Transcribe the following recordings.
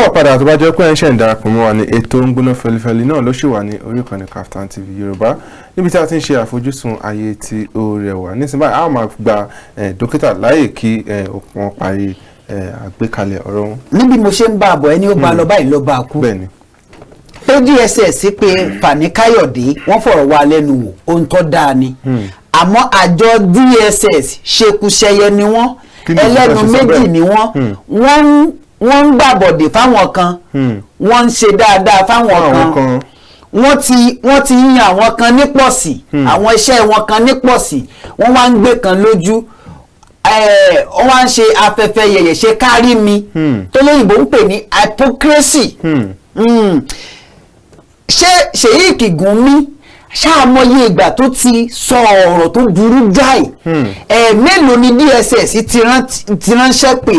káwọ̀ padà tó bá jẹ́ pé ẹ̀ ń ṣe ń darapọ̀ mọ́ wa ní ètò ń gbóná fẹlifẹli náà ló ṣì wà ní orí ìkànnì KAFTAN TV Yorùbá níbi tí a ti ń ṣe àfojúsùn ayé tí ó rẹwà nísìnyí báyìí a máa gba dókítà láyè kí wọ́n parí àgbékalẹ̀ ọ̀rọ̀ wọn. níbi mo ṣe ń bá àbọ̀ ẹni ó bá lọ báyìí ló bá kú. bẹ́ẹ̀ni. pé DSS pé Fani Kayode wọ́n fọ̀rọ̀ wá lẹ́nu wò ohun tó dáa ni àmọ́ àjọ DSS ṣekúṣẹyẹ ni wọ́n ẹlẹ́nu méjì ni wọ́n ń gbàbọ̀dè fáwọn kan wọ́n ń ṣe dáadáa fáwọn kan wọ́n ti yan àwọn kan nípọ̀sí àwọn iṣẹ́ wọn kan nípọ̀sí wọ́n wá ń gbé kan lójú wọ́n wá ń ṣe afẹ́fẹ́ yẹ̀yẹ̀ ṣe kárí mi tó lóyìnbó ń pè ní hypocrisy ṣé Ṣèyí Kìgúnmí ṣáàmọye ìgbà tó ti sọ ọ̀rọ̀ tó burú jáì mélòó ni DSS ti ránṣẹ́ pé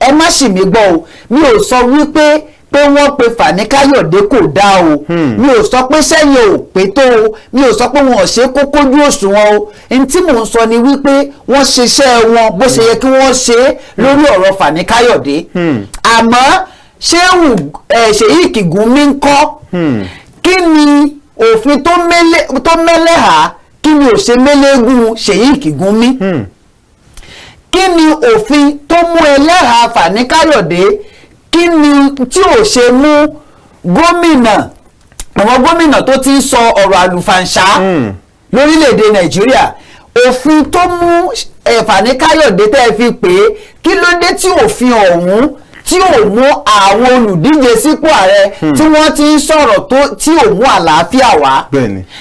ẹ má ṣì mí gbọ́ o mi ò sọ wípé wọ́n pe Fani Kayode kò dá o mi ò sọ pé sẹ́yìn ò pé tó o mi ò sọ pé wọn ò ṣe kó kójú òṣùwọ̀n o n tí mò ń sọ ni wípé wọ́n ṣiṣẹ́ wọn bó ṣe yẹ kí wọ́n ṣe lórí ọ̀rọ̀ Fani Kayode àmọ́ Ṣèyí Kìgúnmí ń kọ́ kí ni òfin tó mẹ́lẹ́hà kí ni ò ṣe mẹ́lẹ́gùn Ṣèyí Kìgúnmí kí ni òfin tó mú ẹlẹ́hà Fani Kayode kí ni tí ò ṣe mú gómìnà àwọn gómìnà tó ti ń sọ ọ̀rọ̀ àlùfàǹṣá lórílẹ̀‐èdè Nàìjíríà òfin tó mú Fani Kayode tẹ́ fi pé kí ló dé tí òfin ọ̀hún tí ò mú àwọn olùdíje sípò ààrẹ tí wọ́n ti ń sọ̀rọ̀ tí ò mú àlàáfíà wá.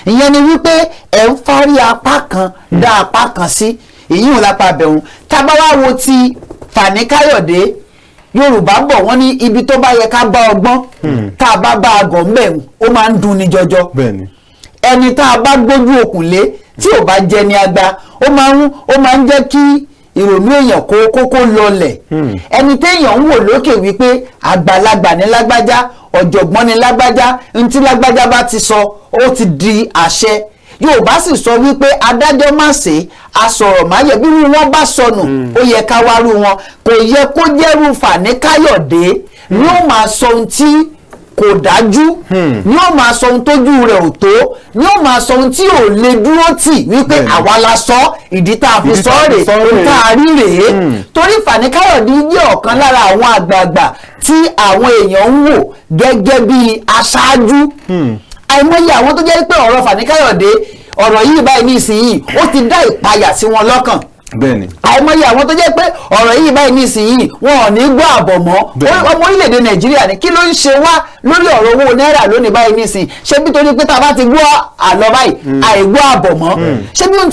ìyẹn ni wípé ẹ̀ ń fárí apá kan dá apá kan sí èyí ò lápá bẹ̀rù tábà wá wo ti Fani Kayode Yorùbá bọ̀ wọ́n ní ibi tó bá yẹ ká bá ọgbọ́n tá a bá àgọ́ mẹ́rin ó máa ń dùn ní jọjọ ẹni tá a bá gbójú okùn lé tí ò bá jẹ ní agba ó máa ń jẹ́ kí ìrònú èèyàn kókó lọlẹ̀ ẹni téèyàn ń wò lókè wípé àgbàlagbà ní lágbájá ọ̀jọ̀gbọ́n ní lágbájá ntí lágbájá bá ti sọ ó ti di àṣẹ Yorùbá sì sọ wípé adájọ́ má ṣe asọ̀rọ̀ má yẹ bí wọ́n bá sọnù ó yẹ ká wárú wọn kò yẹ kó jẹ́rú Fani Kayode ni ó máa sọ ohun tí kò dájú ni ó máa sọ ohun tójú rẹ̀ ò tó ni ó máa sọ ohun tí ò lè dúró tì wípé àwa la sọ ìdí tá a fi sọ rèé ohun tá a rí rèé torí Fani Kayode jẹ́ ọ̀kan lára àwọn àgbààgbà tí àwọn èèyàn ń wò gẹ́gẹ́ bí aṣáájú àìmọye àwọn tó jẹ́ pé ọ̀rọ̀ Fani Kayode ọ̀rọ̀ yìí báyìí nísìnyí ó ti dá ìpayà sí wọn lọ́kàn àìmọye àwọn tó jẹ́ pé ọ̀rọ̀ yìí báyìí nísìnyí wọn ò ní gbọ́ àbọ̀ mọ́ ọmọ orílẹ̀-èdè Nàìjíríà ni kí ló ń ṣe wá lórí ọ̀rọ̀ owó náírà lónìí báyìí nísìnyí ṣé bí torí pé tá a bá ti gbọ́ àlọ́ báyìí àìgbọ́ àbọ̀ mọ́ ṣé bí wọ́n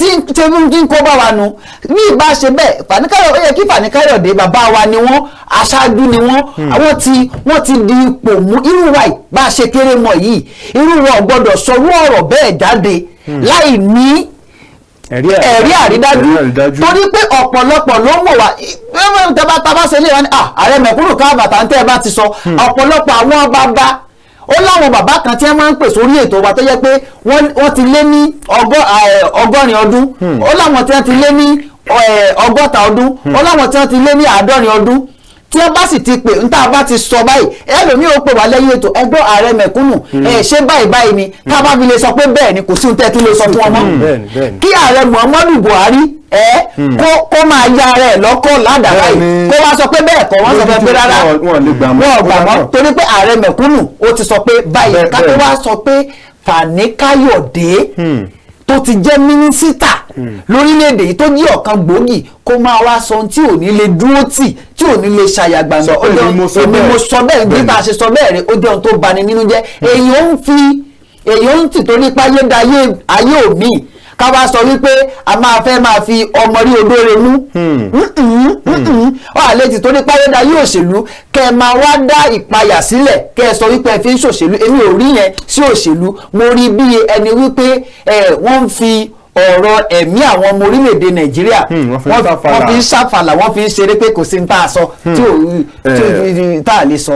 ti ń kó bá wa nu bí ìbá ṣe bẹ́ẹ̀ Fani Kayode ó yẹ kí Fani Kayode bàbá wa ni wọ́n aṣáájú ni wọ́n ti di ipò mú irú wa bá a ṣe kéré mọ́ yìí irú wa ò gbọ́dọ̀ sọrú ọ̀rọ̀ bẹ́ẹ̀ jáde láì ní ẹ̀rí àrídájú torí pé ọ̀pọ̀lọpọ̀ ló ń wò wá tàbá ṣe lè wá ní ààrẹ mẹ̀kúnnù káàbàtà ń tẹ́ ẹ bá ti sọ ọ̀pọ̀lọpọ̀ àwọn bàbá ó láwọn bàbá kan tí wọ́n máa ń pè sórí ètò wa tó jẹ́ pé wọ́n ti lé ní ọgọ́rin ọdún ó láwọn tí wọ́n ti lé ní ọgọ́ta ọdún ó láwọn tí wọ́n ti lé ní àádọ́rin ọdún tí wọ́n bá sì ti pè ń tá a bá ti sọ báyìí ẹlòmíì ó pè wá lẹ́yìn ètò ẹgbẹ́ ààrẹ mẹ̀kúnnù ṣé báyìí ni tá a bá fi lè sọ pé bẹ́ẹ̀ ni kò sí ohun tẹ́ tún lè sọ fún ọmọ kí ààrẹ Muhammadu Buhari kó máa ya ara ẹ̀ lọ́kọ̀ ládàá yìí kó wá sọ pé bẹ́ẹ̀ kọ́ wọ́n sọ pé rárá wọn gbà mọ́ torí pé ààrẹ mẹ̀kúnnù ó ti sọ pé báyìí ká tó wá sọ pé Fani Kayode tó ti jẹ́ mínísítà lórílẹ̀‐èdè yìí tó jí ọ̀kan gbòógì kó máa wá sọ tí ò ní lè dúró tì tí ò ní lè ṣàyàgbàǹgbà èmi mo sọ bẹ́ẹ̀ bí bá a ṣe sọ bẹ́ẹ̀ rẹ ó jẹ́ ohun tó bani nínú jẹ́ èèyàn ń tì torí páyé dayé ayé òmíì ká wá sọ wípé a máa fi ọmọ rí odó re mú ọ àlejò tó ní páyé dayé òṣèlú kẹ máa wá dá ìpayà sílẹ̀ kẹ sọ wípé ẹ fi ń ṣòṣèlú èmi ò rí yẹn sí òṣèlú mo rí bí ẹni wípé wọ́n ń fi ọ̀rọ̀ ẹ̀mí àwọn ọmọ orílẹ̀-èdè Nàìjíríà wọ́n fi ń ṣàfàlà wọ́n fi ń ṣeré pé kò sí ní tá a sọ tí ò tá a lè sọ.